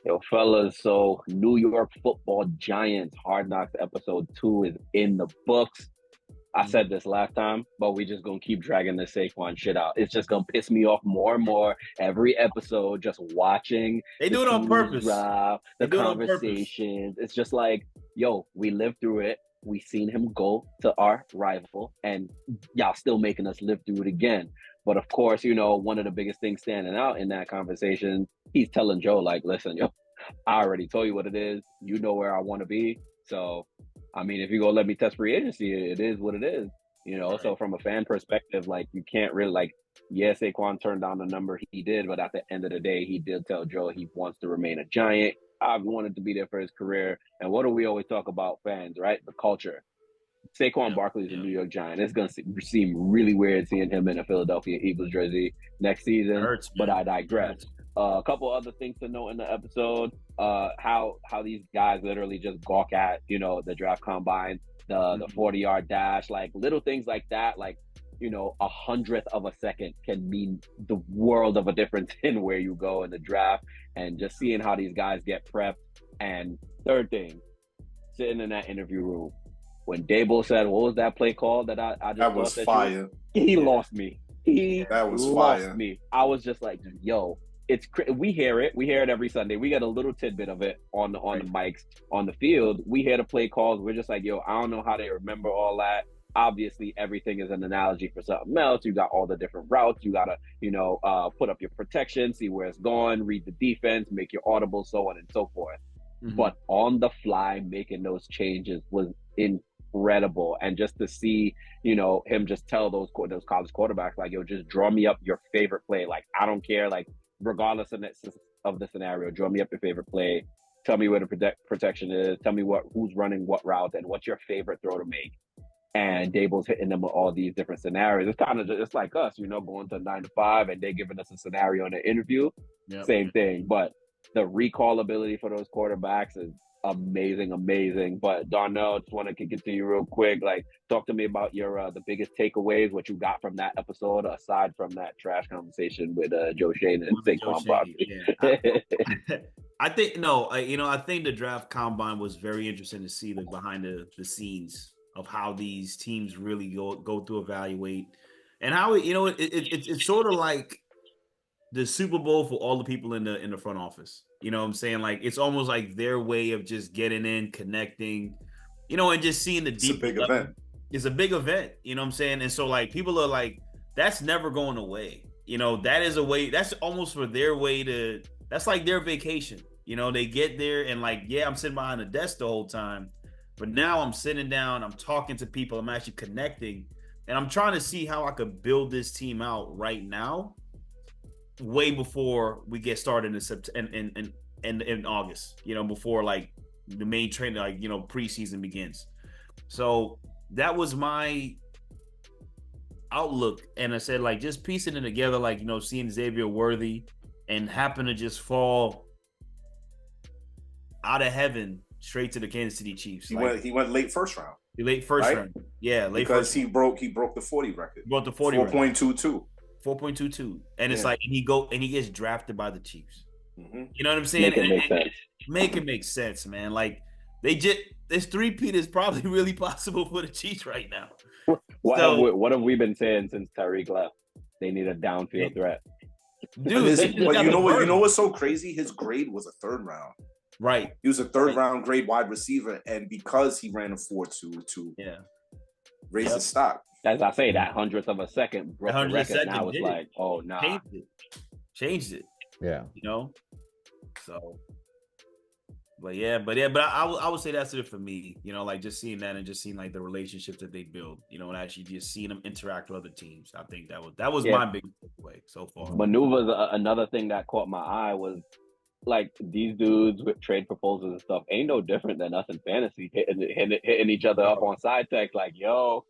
Yo, fellas, so New York Football Giants Hard Knocks episode 2 is in the books. I said this last time, but we just gonna keep dragging this Saquon shit out. It's just gonna piss me off more and more every episode, just watching They the do it on teams purpose. drop, They the do it on purpose. conversations. It's just like, yo, we lived through it. We seen him go to our rival, and y'all still making us live through it again. But of course, one of the biggest things standing out in that conversation, he's telling Joe, like, listen, yo, I already told you what it is. You know where I want to be. So, I mean, if you go let me test free agency, it is what it is. Right. So from a fan perspective, like, you can't really, like, yeah, Saquon turned down the number he did, but at the end of the day, he did tell Joe he wants to remain a Giant. I've wanted to be there for his career. And what do we always talk about fans, right? The culture. Saquon Barkley is a New York Giant. It's going to seem really weird seeing him in a Philadelphia Eagles jersey next season, Hurts, but I digress. A couple other things to note in the episode, how these guys literally just gawk at, the draft combine, the 40-yard dash, like little things like that, like, a hundredth of a second can mean the world of a difference in where you go in the draft, and just seeing how these guys get prepped. And third thing, sitting in that interview room, when Dable said, what was that play called that I just that was fire. He lost me. That was fire. Me. I was just like, yo, we hear it every Sunday. We get a little tidbit of it on the mics on the field. We hear the play calls. We're just like, yo, I don't know how they remember all that. Obviously, everything is an analogy for something else. You got all the different routes. You gotta, put up your protection, see where it's going, read the defense, make your audible, so on and so forth. But on the fly, making those changes was incredible. And just to see, him just tell those college quarterbacks, like, yo, just draw me up your favorite play. Like, I don't care, like, regardless of the scenario, draw me up your favorite play. Tell me where the protection is. Tell me who's running what route and what's your favorite throw to make. And Dable's hitting them with all these different scenarios. It's kind of just like us, going to 9 to 5, and they're giving us a scenario in the interview. Yep. Same thing. But the recall ability for those quarterbacks is amazing. But Darnell, just want to kick it to you real quick. Like, talk to me about your the biggest takeaways, what you got from that episode, aside from that trash conversation with Joe Schoen and Saquon Barkley. Yeah. I think I think the draft combine was very interesting to see behind the scenes of how these teams really go through evaluate, and how it's sort of like the Super Bowl for all the people in the front office. You know what I'm saying? Like, it's almost like their way of just getting in, connecting, and just seeing the deep. It's a big event. It's a big event. You know what I'm saying? And so, like, people are like, that's never going away. That is a way. That's almost for their way to. That's like their vacation. They get there and, like, yeah, I'm sitting behind a desk the whole time, but now I'm sitting down, I'm talking to people, I'm actually connecting, and I'm trying to see how I could build this team out right now, way before we get started in August, before, like, the main training, like, preseason begins. So that was my outlook. And I said, like, just piecing it together, like, seeing Xavier Worthy and happen to just fall out of heaven straight to the Kansas City Chiefs. He went late first round. Late first round. Yeah, late because first he broke the 40 record. Broke the 40 4.22. 4.22. And it's like, and he gets drafted by the Chiefs. Mm-hmm. You know what I'm saying? Make it make sense, man. Like, this three-peat is probably really possible for the Chiefs right now. What have we been saying since Tyreek left? They need a downfield threat. Dude, but you know what's so crazy? His grade was a third round. Right. He was a third round grade wide receiver, and because he ran a 4.2 raise his stock. As I say, that hundredth of a second broke the record. Now it's like, oh, nah. Changed it. Yeah. So, but I would say that's it for me. Like, just seeing that and just seeing, like, the relationships that they build, and actually just seeing them interact with other teams. I think that was my biggest takeaway so far. Maneuvers. Another thing that caught my eye was, like, these dudes with trade proposals and stuff ain't no different than us in fantasy, hitting each other up on side text, like, yo,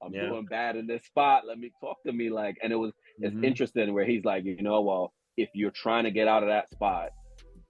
I'm doing bad in this spot. Let me talk to me. Like, and it's interesting where he's like, well, if you're trying to get out of that spot,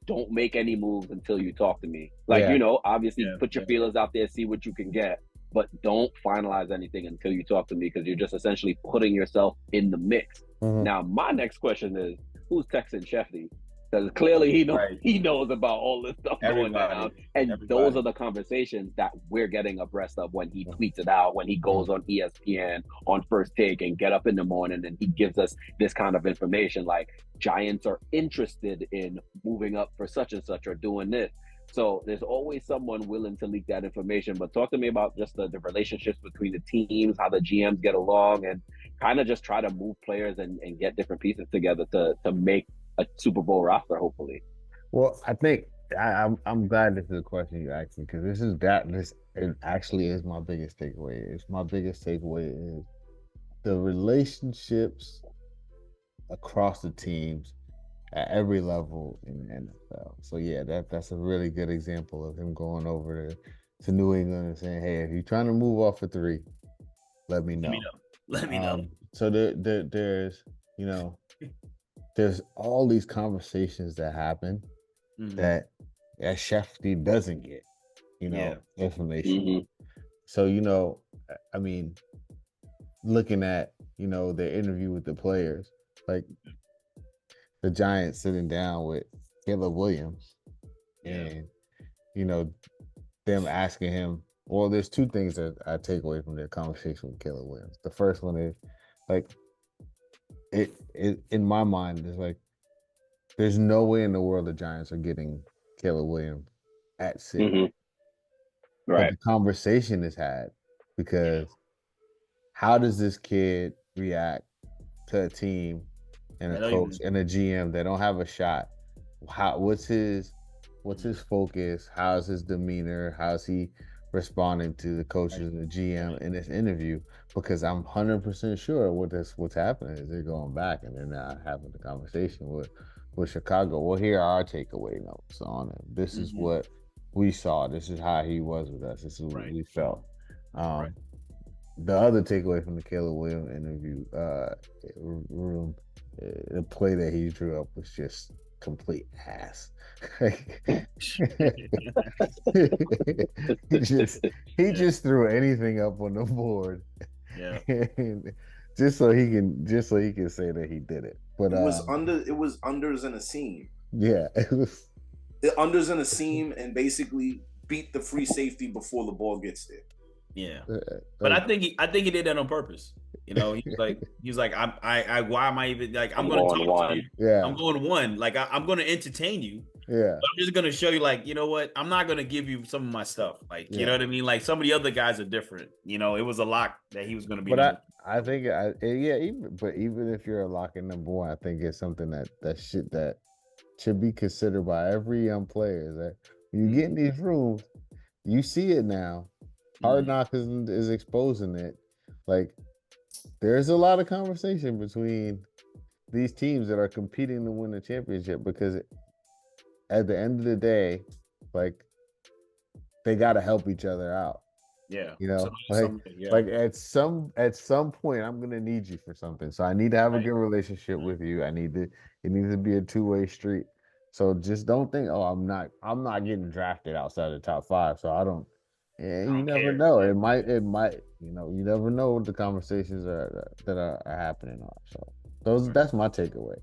don't make any moves until you talk to me. Like, obviously put your feelers out there, see what you can get, but don't finalize anything until you talk to me, because you're just essentially putting yourself in the mix. Now, my next question is, who's texting Shefty? Because clearly Right. he knows about all this stuff going down. And those are the conversations that we're getting abreast of when he tweets it out, when he goes on ESPN on First Take and Get Up in the Morning, and he gives us this kind of information like Giants are interested in moving up for such and such or doing this. So there's always someone willing to leak that information. But talk to me about just the relationships between the teams, how the GMs get along, and kind of just try to move players and get different pieces together to make a Super Bowl roster, hopefully. Well, I think I'm glad this is a question you asked me, because this it actually is my biggest takeaway. My biggest takeaway is the relationships across the teams at every level in the NFL. So yeah, that's a really good example of him going over to New England and saying, "Hey, if you're trying to move off for 3, let me know." Let me know. So there's there's all these conversations that happen that Shefty doesn't get, information. So I mean, looking at their interview with the players, like the Giants sitting down with Caleb Williams, and them asking him. Well, there's 2 things that I take away from their conversation with Caleb Williams. The first one is like it in my mind is like there's no way in the world the Giants are getting Caleb Williams at 6. Right. But the conversation is had because how does this kid react to a team and a coach and a GM that don't have a shot? What's his focus? How's his demeanor? How's he responding to the coaches and the GM in this interview? Because I'm 100% sure what's happening is they're going back and they're not having the conversation with Chicago. Well, here are our takeaway notes on him. This is what we saw. This is how he was with us. This is what we felt. The other takeaway from the Caleb Williams interview room, the play that he drew up was just complete ass. he just threw anything up on the board, just so he can say that he did it. But it was unders and a seam. Yeah, it was the unders and a seam, and basically beat the free safety before the ball gets there. Yeah, but I think he did that on purpose. He's like, why am I even like? I'm going to talk to you. Yeah, I'm going 1. Like I'm going to entertain you. Yeah, but I'm just going to show you, like, you know what? I'm not going to give you some of my stuff. Like, you know what I mean? Like some of the other guys are different. It was a lock that he was going to be. But I think even if you're a lock in number 1, I think it's something that should be considered by every young player. That when you get in these rooms, you see it now. Hard Knocks is exposing it. Like, there's a lot of conversation between these teams that are competing to win the championship, because at the end of the day, like, they got to help each other out. Yeah. Like at some point, I'm gonna need you for something. So I need to have a good relationship with you. It needs to be a 2-way street. So just don't think, I'm not getting drafted outside the top 5. So I don't. Yeah, you never know. It might. You never know what the conversations that are happening are. So that's my takeaway.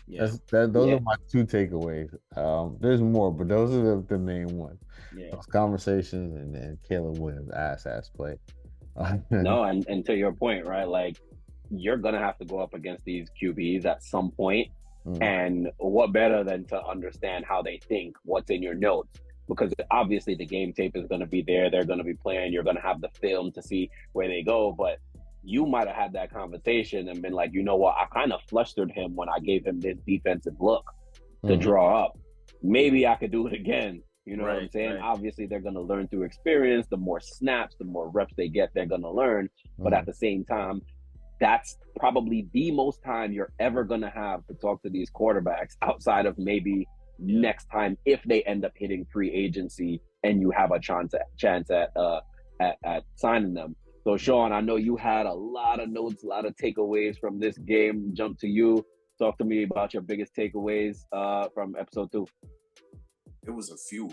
Yeah. Those are my 2 takeaways. There's more, but those are the main ones. Yeah. Those conversations and then Caleb Williams ass play. No, and to your point, right? Like, you're gonna have to go up against these QBs at some point, and what better than to understand how they think, what's in your notes. Because obviously the game tape is going to be there. They're going to be playing. You're going to have the film to see where they go. But you might have had that conversation and been like, you know what? I kind of flustered him when I gave him this defensive look to draw up. Maybe I could do it again. You know what I'm saying? Right. Obviously, they're going to learn through experience. The more snaps, the more reps they get, they're going to learn. But at the same time, that's probably the most time you're ever going to have to talk to these quarterbacks outside of maybe next time, if they end up hitting free agency and you have a chance at signing them. So Sean, I know you had a lot of notes, a lot of takeaways from this game. Jump to you. Talk to me about your biggest takeaways from episode 2. It was a few.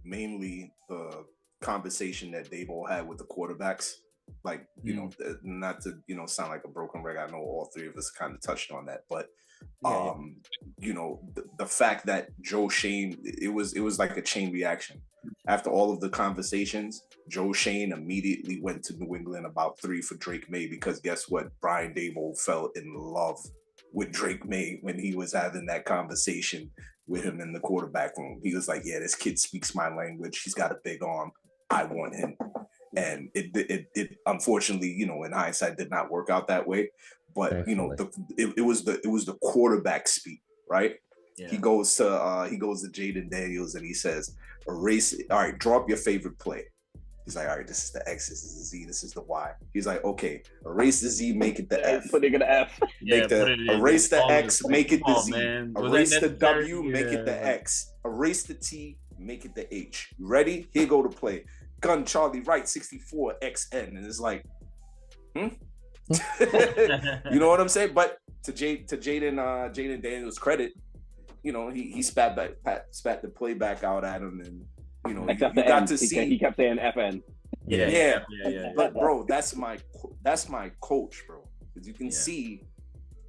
Mainly the conversation that Dable had with the quarterbacks. Like, not to, sound like a broken record. I know all three of us kind of touched on that, but the fact that Joe Schoen, it was like a chain reaction. After all of the conversations, Joe Schoen immediately went to New England about 3 for Drake May, because guess what? Brian Daboll fell in love with Drake May when he was having that conversation with him in the quarterback room. He was like, yeah, this kid speaks my language. He's got a big arm. I want him. And it unfortunately, in hindsight, did not work out that way. But it was the quarterback speak, right? Yeah. He goes to Jaden Daniels and he says, erase it. All right, draw up your favorite play. He's like, all right, this is the X, this is the Z, this is the Y. He's like, okay, erase the Z, make it the F. Put it in the F. Erase the X, make it the Z. Erase the W, make it the X. Erase the T, make it the H. You ready? Here go to play. Gun Charlie Wright 64 XN. And it's like, you know what I'm saying? But to Jaden Daniels' credit, he spat the playback out at him, and you got to see he kept saying FN. Yeah. But bro, that's my coach, bro. Because you can see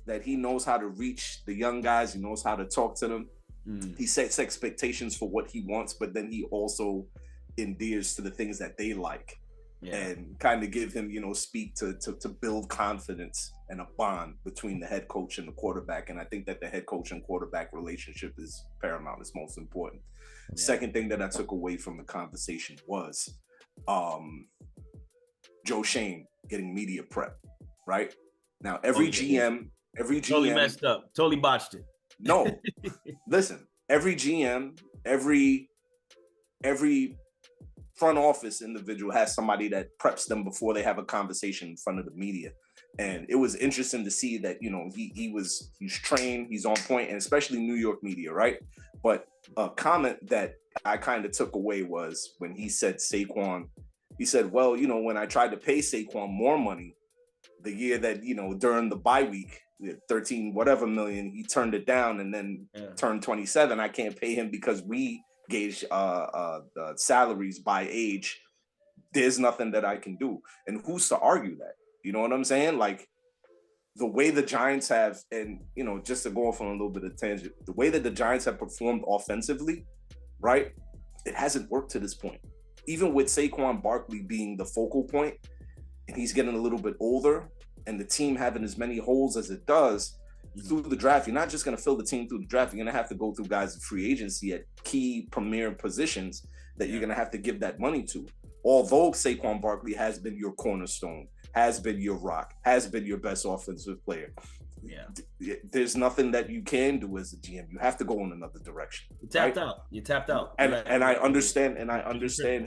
that he knows how to reach the young guys. He knows how to talk to them. He sets expectations for what he wants, but then he also endears to the things that they like, and kind of give him, speak to build confidence and a bond between the head coach and the quarterback. And I think that the head coach and quarterback relationship is paramount. It's most important. Second thing that I took away from the conversation was Joe Schoen getting media prep, right? Now, every GM totally messed up, totally botched it. No, listen, every GM, every front office individual has somebody that preps them before they have a conversation in front of the media. And it was interesting to see that, he's trained, he's on point, and especially New York media, right? But a comment that I kind of took away was when he said Saquon, he said, well, when I tried to pay Saquon more money the year that, during the bye week, 13 whatever million, he turned it down and then turned 27. I can't pay him because we gauge salaries by age. There's nothing that I can do. And who's to argue that? You know what I'm saying? Like, the way the Giants have, and just to go off on a little bit of tangent, the way that the Giants have performed offensively, right? It hasn't worked to this point. Even with Saquon Barkley being the focal point, and he's getting a little bit older, and the team having as many holes as it does through the draft, you're not just going to fill the team through the draft. You're going to have to go through guys in free agency at key premier positions that you're going to have to give that money to. Although Saquon Barkley has been your cornerstone, has been your rock, has been your best offensive player. There's nothing that you can do as a GM. You have to go in another direction. You tapped out. You tapped out. And I understand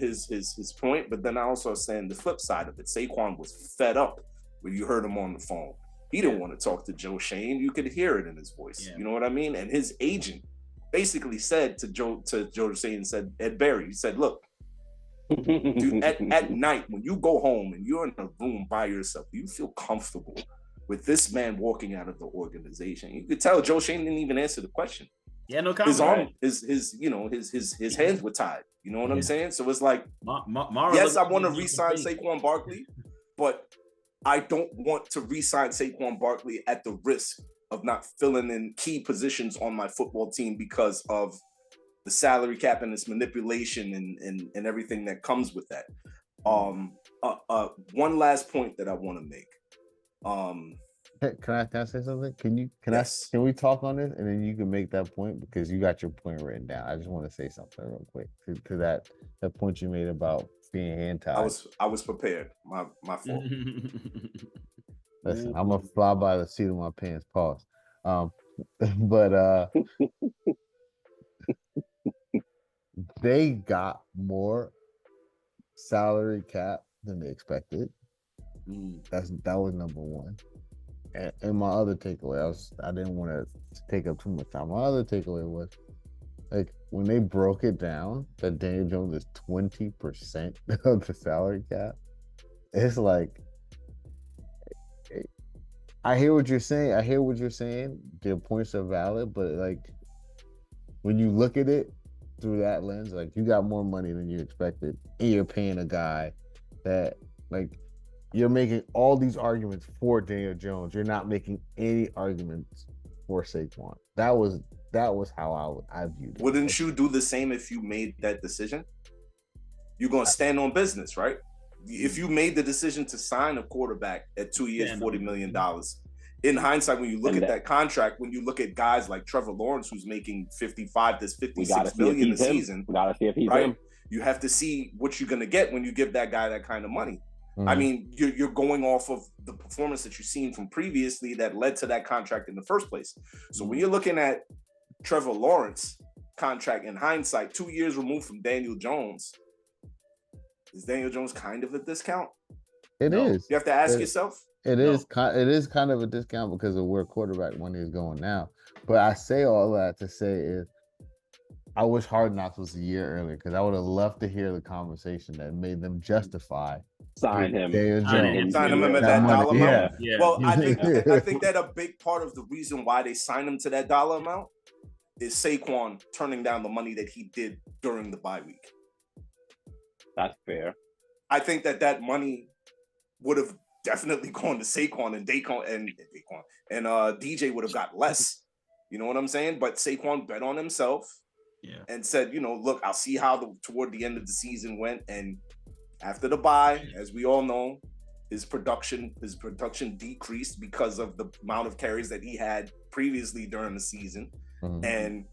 his point, but then I also understand the flip side of it. Saquon was fed up when you heard him on the phone. He didn't want to talk to Joe Schoen. You could hear it in his voice. Yeah. You know what I mean? And his agent basically said to Joe Schoen, said Ed Berry, he said, look, dude, at night when you go home and you're in a room by yourself, you feel comfortable with this man walking out of the organization. You could tell Joe Schoen didn't even answer the question. Yeah, no comment. His arm, his hands were tied. You know what I'm saying? So it's like, yes, I want to re-sign Saquon Barkley, but I don't want to re-sign Saquon Barkley at the risk of not filling in key positions on my football team because of the salary cap and its manipulation and everything that comes with that. One last point that I want to make. Can I say something? Can we talk on this and then you can make that point because you got your point written down. I just want to say something real quick to that point you made about being hand tied. I was prepared. My fault. Listen, I'm gonna fly by the seat of my pants. Pause. But they got more salary cap than they expected. That was number one. And my other takeaway, I didn't want to take up too much time. My other takeaway was like when they broke it down that Daniel Jones is 20% of the salary cap. It's like, I hear what you're saying. Their points are valid, but like when you look at it through that lens, like you got more money than you expected, and you're paying a guy that like you're making all these arguments for Daniel Jones. You're not making any arguments for Saquon. That was how I viewed it. Wouldn't you do the same if you made that decision? You're gonna stand on business, right? If you made the decision to sign a quarterback at 2 years, $40 million, in hindsight, when you look at that contract, when you look at guys like Trevor Lawrence, who's making 55 to 56 million a season, we gotta see if he's right? him. You have to see what you're gonna get when you give that guy that kind of money. Mhm. I mean, you're going off of the performance that you've seen from previously that led to that contract in the first place. So when you're looking at Trevor Lawrence contract in hindsight, 2 years removed from Daniel Jones, is Daniel Jones kind of a discount? It is. You have to ask yourself. It is kind of a discount because of where quarterback money is going now. But I say all that to say is, I wish Hard Knocks was a year earlier because I would have loved to hear the conversation that made them justify sign him. Sign him at that dollar amount. Yeah. Well, I think that a big part of the reason why they signed him to that dollar amount is Saquon turning down the money that he did during the bye week. That's fair. I think that money would have definitely gone to Saquon and DJ would have got less. You know what I'm saying? But Saquon bet on himself and said, look, I'll see how toward the end of the season went. And after the bye, as we all know, his production decreased because of the amount of carries that he had previously during the season. Mm-hmm. And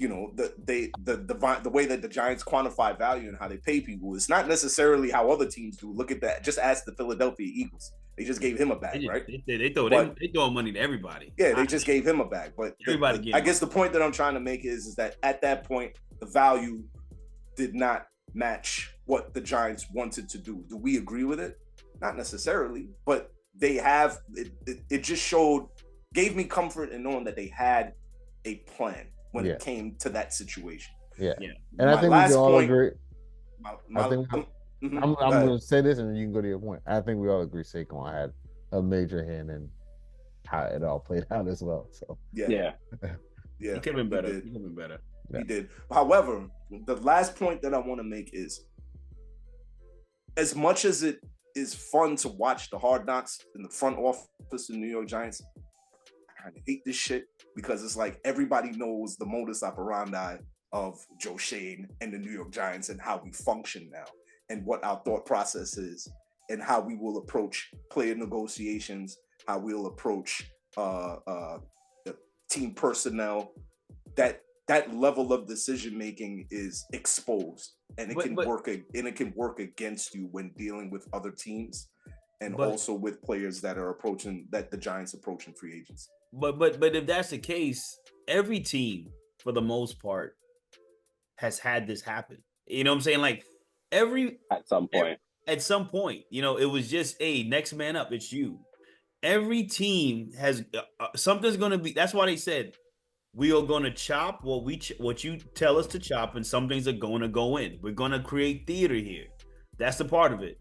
the way that the Giants quantify value and how they pay people, it's not necessarily how other teams do. Look at that. Just ask the Philadelphia Eagles. They just gave him a bag, right? They throw money to everybody. Yeah, they just gave him a bag. But I guess the point that I'm trying to make is that at that point, the value did not match what the Giants wanted to do. Do we agree with it? Not necessarily, but they have. It just gave me comfort in knowing that they had a plan when it came to that situation. Yeah. And I think we all agree. I'm going to say this and then you can go to your point. I think we all agree Saquon had a major hand in how it all played out as well. So yeah. He could have been better. He did. However, the last point that I want to make is, as much as it is fun to watch the Hard Knocks in the front office of the New York Giants, I kind of hate this shit because it's like everybody knows the modus operandi of Joe Schoen and the New York Giants and how we function now and what our thought process is and how we will approach player negotiations, how we'll approach the team personnel. That level of decision making is exposed, and it can work against you when dealing with other teams, and also with players that the Giants approaching free agents. But if that's the case, every team for the most part has had this happen. You know what I'm saying? Like at some point, it was just next man up. It's you. Every team has something's going to be. That's why they said, we are going to chop what you tell us to chop, and some things are going to go in. We're going to create theater here. That's the part of it.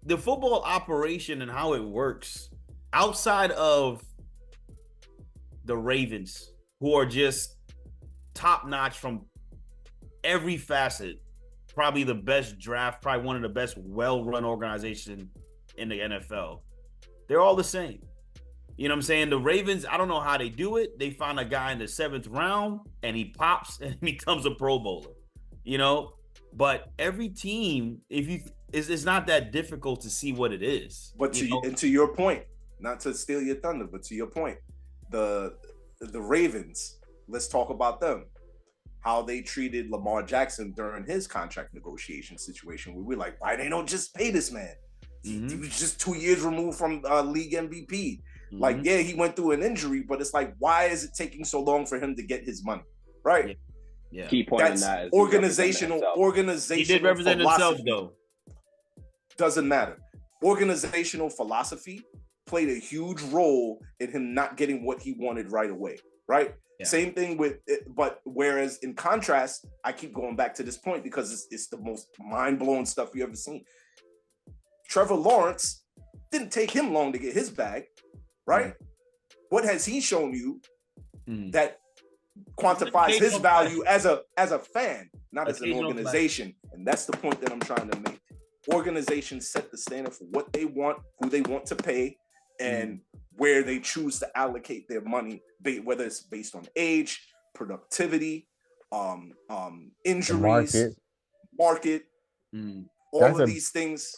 The football operation and how it works, outside of the Ravens, who are just top-notch from every facet, probably the best draft, probably one of the best well-run organizations in the NFL. They're all the same. You know what I'm saying? The Ravens, I don't know how they do it. They find a guy in the 7th round and he pops and becomes a Pro Bowler. But every team, it's not that difficult to see what it is. But to your point, not to steal your thunder, but to your point, the Ravens, let's talk about them. How they treated Lamar Jackson during his contract negotiation situation, where we're like, why they don't just pay this man? Mm-hmm. He was just 2 years removed from league MVP. Mm-hmm. Like, yeah, he went through an injury, but it's like, why is it taking so long for him to get his money? Right? Yeah. Key point in that is organizational. He did represent himself, though. Doesn't matter. Organizational philosophy played a huge role in him not getting what he wanted right away. Right? Yeah. Same thing with it, but whereas in contrast, I keep going back to this point because it's the most mind-blowing stuff you ever seen. Trevor Lawrence didn't take him long to get his bag, right? Mm-hmm. What has he shown you that quantifies his value as a fan, not as an organization? And that's the point that I'm trying to make. organizations set the standard for what they want, who they want to pay, and where they choose to allocate their money, whether it's based on age, productivity, injuries, market, all of these things.